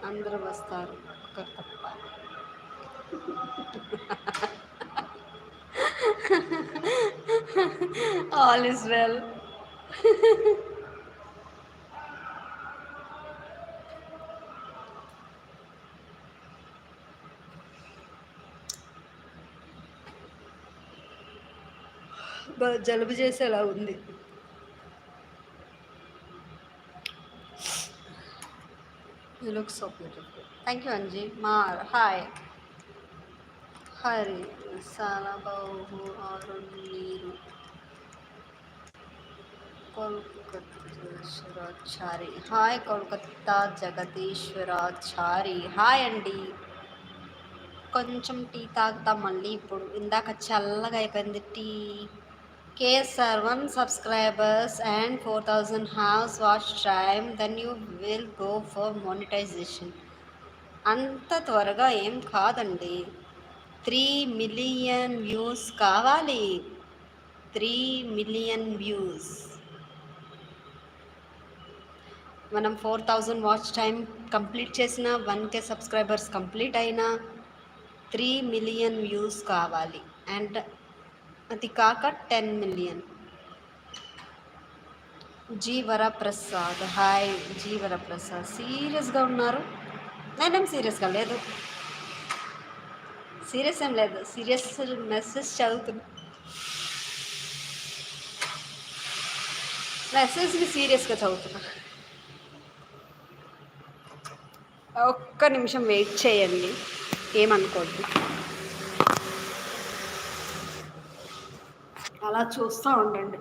అందరూ వస్తారు ఒకరు తప్ప. All is well. జలుబు చేసేలా ఉంది. You look so beautiful. Thank you Anji. Hi Hari సాలబాబు ఆరు నీరు కోల్కతాశ్వరాచారి. హాయ్ కోల్కత్తా జగదీశ్వరాచారి. హాయ్ అండి. కొంచెం టీ తాగుతా మళ్ళీ ఇప్పుడు. ఇందాక చల్లగా అయిపోయింది tea. KSR 1 subscribers and 4000 hours watch time, then you will go for monetization. అంత త్వరగా ఏం కాదండి. 3 million వ్యూస్ కావాలి. 3 million వ్యూస్. మనం 4000 వాచ్ టైం కంప్లీట్ చేసిన 1K సబ్స్క్రైబర్స్ కంప్లీట్ అయినా 3 million వ్యూస్ కావాలి. అండ్ అది కాక 10 million. జీవరప్రసాద్. హాయ్ జీవరప్రసాద్. సీరియస్గా ఉన్నారు? నేనేం సీరియస్గా లేదు. సీరియస్ ఏం లేదు. సీరియస్ మెసేజ్ చదువుతున్నా. మెసేజ్ని సీరియస్గా చదువుతున్నా. ఒక్క నిమిషం వెయిట్ చేయండి, ఏమనుకోద్దు. అలా చూస్తూ ఉండండి.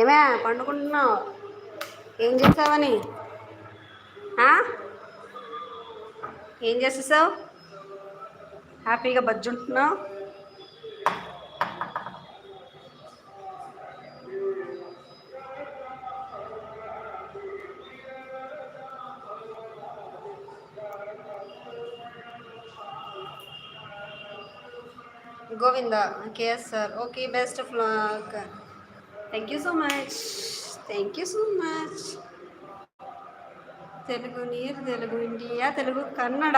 ఏమే పండుకుంటున్నావు? ఏం చేసావని? ఏం చేసేసావు? హ్యాపీగా బజ్జుంటున్నావు? Govinda. KSR. Okay, best of luck. Thank you so much. Thank you so much. Telugu నీరు, Telugu India, Telugu Kannada.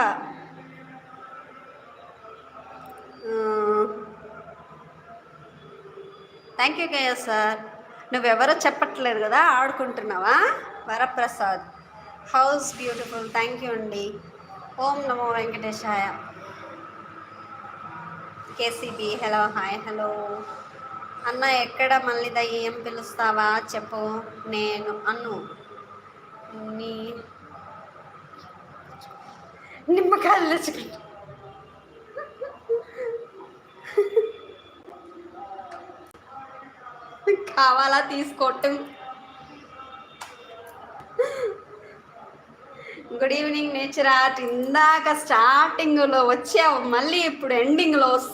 Thank you KSR. నువ్వెవరో చెప్పట్లేదు కదా, ఆడుకుంటున్నావా? Varaprasad. House beautiful. Thank you అండి. ఓం నమో వెంకటేశాయ. KCB. Hello, hi. హలో అన్న, ఎక్కడ మళ్ళీ దయ్యం పిలుస్తావా చెప్పు. నేను అన్ను నీ నిమ్మకాయలు తెచ్చుకుంటా. కావాలా? తీసుకోవటం. Good evening nature art. ఇందాక స్టార్టింగ్లో వచ్చావు, మళ్ళీ ఇప్పుడు ఎండింగ్లో వస్తు